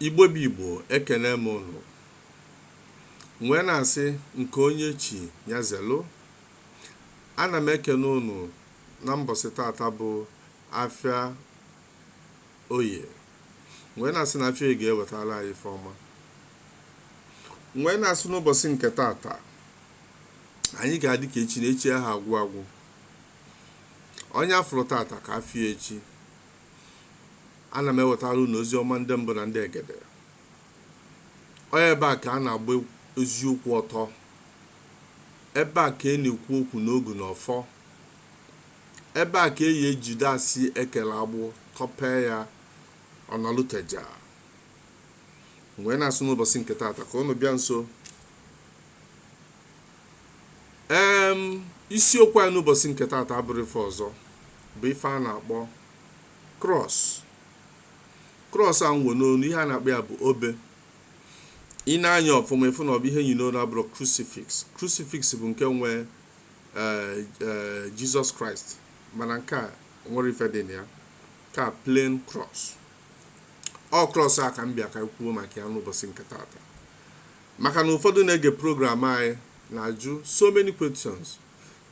Igbo bụ Igbo, ekene m unu. Nwee na-asị nke onye chi ya zelu. Ana m ekene unu na mbọsị tata bụ afịa oye. Nwee na-asị na afịa oye ga-ewetara anyị ife ọma. Nwee na-asị n'ụbọchị nke tata anyị ga-adị ka echi na echi ahụ agwụ agwụ. Onye afụrụ tata ka afịa echi. Ana m ewetara unu ozi ọma ndị mbụ na ndị egede. Onye ebe a ka a na-agba eziokwu ọtọ. Ebe a ka a na-ekwu okwu n'ogu na ọfọ. Ebe a ka eyi ejide asị ekele agbụ tọpee ya ọnọluteja. Wee na-asụ n'ụbọchị nke tata ka unu bịa nso. Isiokwu anyị n'ụbọchị nke tata abụrụ ife ọzọ bụ ife a na-akpọ cross. Cross a nwo n'onu, ihe a na-akpọ ya bụ obe. Ị na-anya ọfụma ịfụ na ọ bụ ihe yi n'onu abụrụ crucifix. Crucifix bụ nke nwe Jesus Christ, mana nke a nwere ife dị na ya, ka plain cross. Ọ cross a ka m bịa ka kwuo maka ya n'ụbọchị nke tata, maka na ụfọdụ na-ege program anyị na-ajụ so many questions.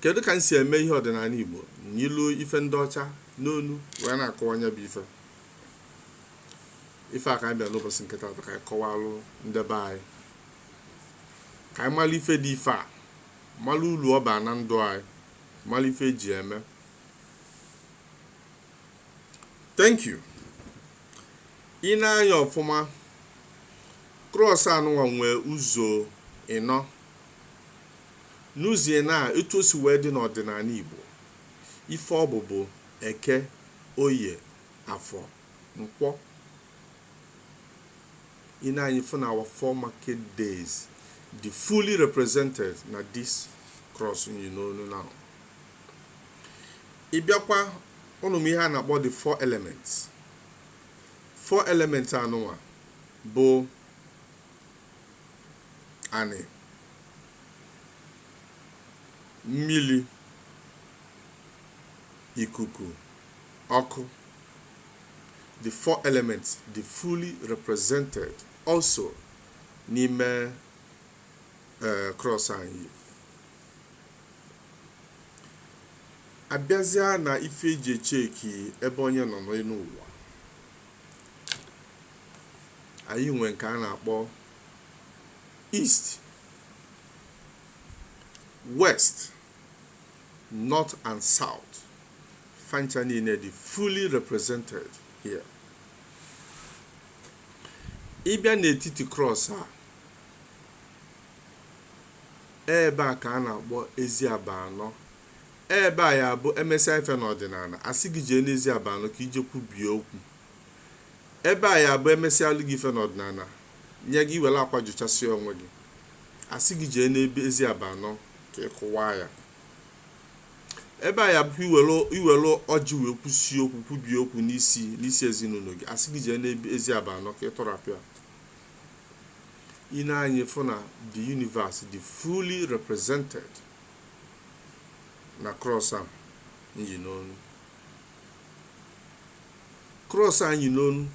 Kedu ka m si eme ihe ọdịnala Igbo n'ilu ife ndị ọcha n'onu wee na-akọwanye bụ ife a ka anyị bịa n'ụbọchị nke tata ka anyị kọwalụ ndị be anyị, ka anyị mara ife dị ife a, mara uru ọ baa na ndụ anyị, mara ife eji eme. Thank you. Ị na-anya ọfụma, cross anụnwa nwee ụzọ ịnọ. N'ụzọ ịnọ a, etu o si wee dị n'ọdịnala Igbo, ife ọ bụ Eke, Oye, Afọ, Nkwọ. In our 4 market days, the fully represented na this cross now. Ibiakwa onu ihe a na-akpọ the 4 elements. 4 elements anụwa bụ ani, mmili, ikuku, ọkụ. The 4 elements, the fully represented also n'ime cross anyị. Abịazịa na ife eji echeki ebe onye nọ n'ụwa, anyị nwe nke a na-akpọ East, West, North and South. Fancha niile dị fully represented here. Ịbịa n'etiti cross a, ebe a ka a na-akpọ ezi aba anọ. Ebe a ya bụ emesịa ife n'ọdịnala, asị gị jee n'ezi aba anọ ka ije kwubie okwu. Ebe a ya bụ emesịa alụ gị ife n'ọdịnala, nye gị were akwa jụchasị onwe gị, asị gị jee n'ebe ezi aba anọ ka ị kụwaa ya. Ebe a ya bụ iwere ọjị wee kwusie okwu, kwubie okwu n'isi ezinụlọ gị, asị gị jee n'ebe ezi aba anọ ka ị tọrapịa. Ị na-anya fụ na the universe dị fully represented na cross a nyi n'onu. Cross a nyi n'onu,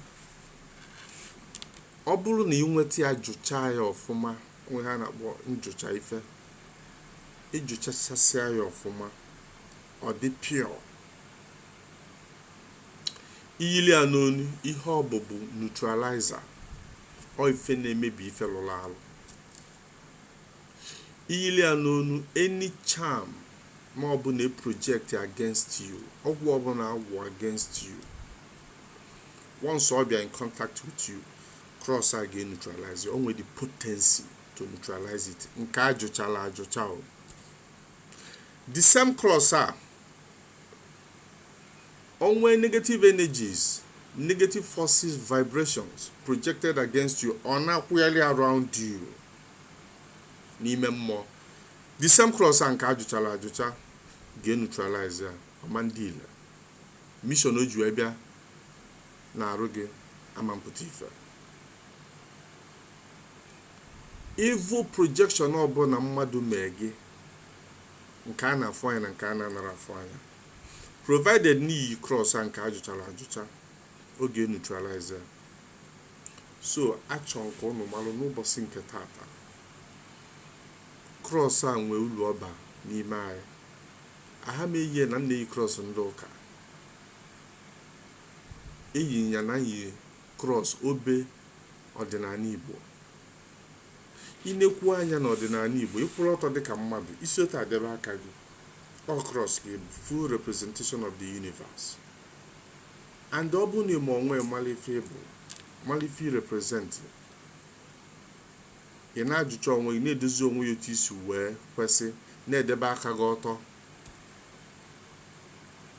ọ bụrụ na ị nweta ya jụchaa ya ọfụma, onwe ha na-akpọ njụcha ife, ịjụchasịa ya ọfụma, ọ dị pure. Iyili ya n'onu, ihe ọ bụ neutralizer. Ọ ife na-emebi ife lụrụ alụ. Iyili ya n'onu, any charm ma ọ bụ na project against you, ọgwụ ọ bụla agwụ against you, once ọ bịa in contact with you, cross a ga-neutralize. O nwere the potency to neutralize it. Nke ajụchala ajụcha o. The same cross a, onwe negative energies, negative forces, vibrations projected against you or not really around you n'ime mmụọ. The same cross a nke ajụchala ajụcha ga-neutralize ya ọmandile. Mission o ji wee bịa na-arụ gị ama mpụta ife. Evil projection ọbụla mmadụ mee gị, nke a na-afụ anya na nke a na-anara afụ anya, provided n'iyi cross a nke ajụchala ajụcha, oge neutralizer. so achọ nke ụnụ malụ n'ụbọchị nke tata krọs a nwee ulu ọba n'ime anyị. aha m eyi na nna eyi krọs ndị ụka, eyi ya na yi krọs obe ọdịnala igbo. inekwu anya na ọdịnala igbo, ịkwụrụ ọtọ dịka mmadụ, isi otu adebe aka gị, all cross gị full representation of the universe. and ọ bụ na ịma onwe malife bụ malife represent, ị na-ajụcha onwe gị, na-edozi onwe ya otu isi wee kwesị, na-edebe aka gị ọtọ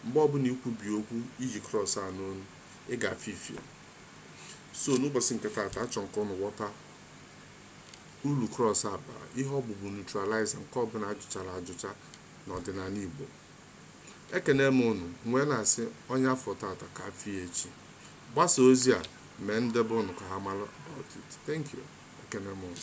mgbe ọbụla ikwubi okwu iji cross a n'onu, ị ga-afụ ifie. so n'ụbọchị nke taata achọ nke ụnụ ghọta ulu cross a bara, ihe ọ bụbu neutralizer nke ọbụla ajụchara ajụcha n'ọdịnala igbo. ekene m ụnụ wee na-asị onye afọ tata ka afọ ya echi. gbasa ozi a mee ndebe ụnụ ka ha mara about it. Thank you. ekene m ụnụ.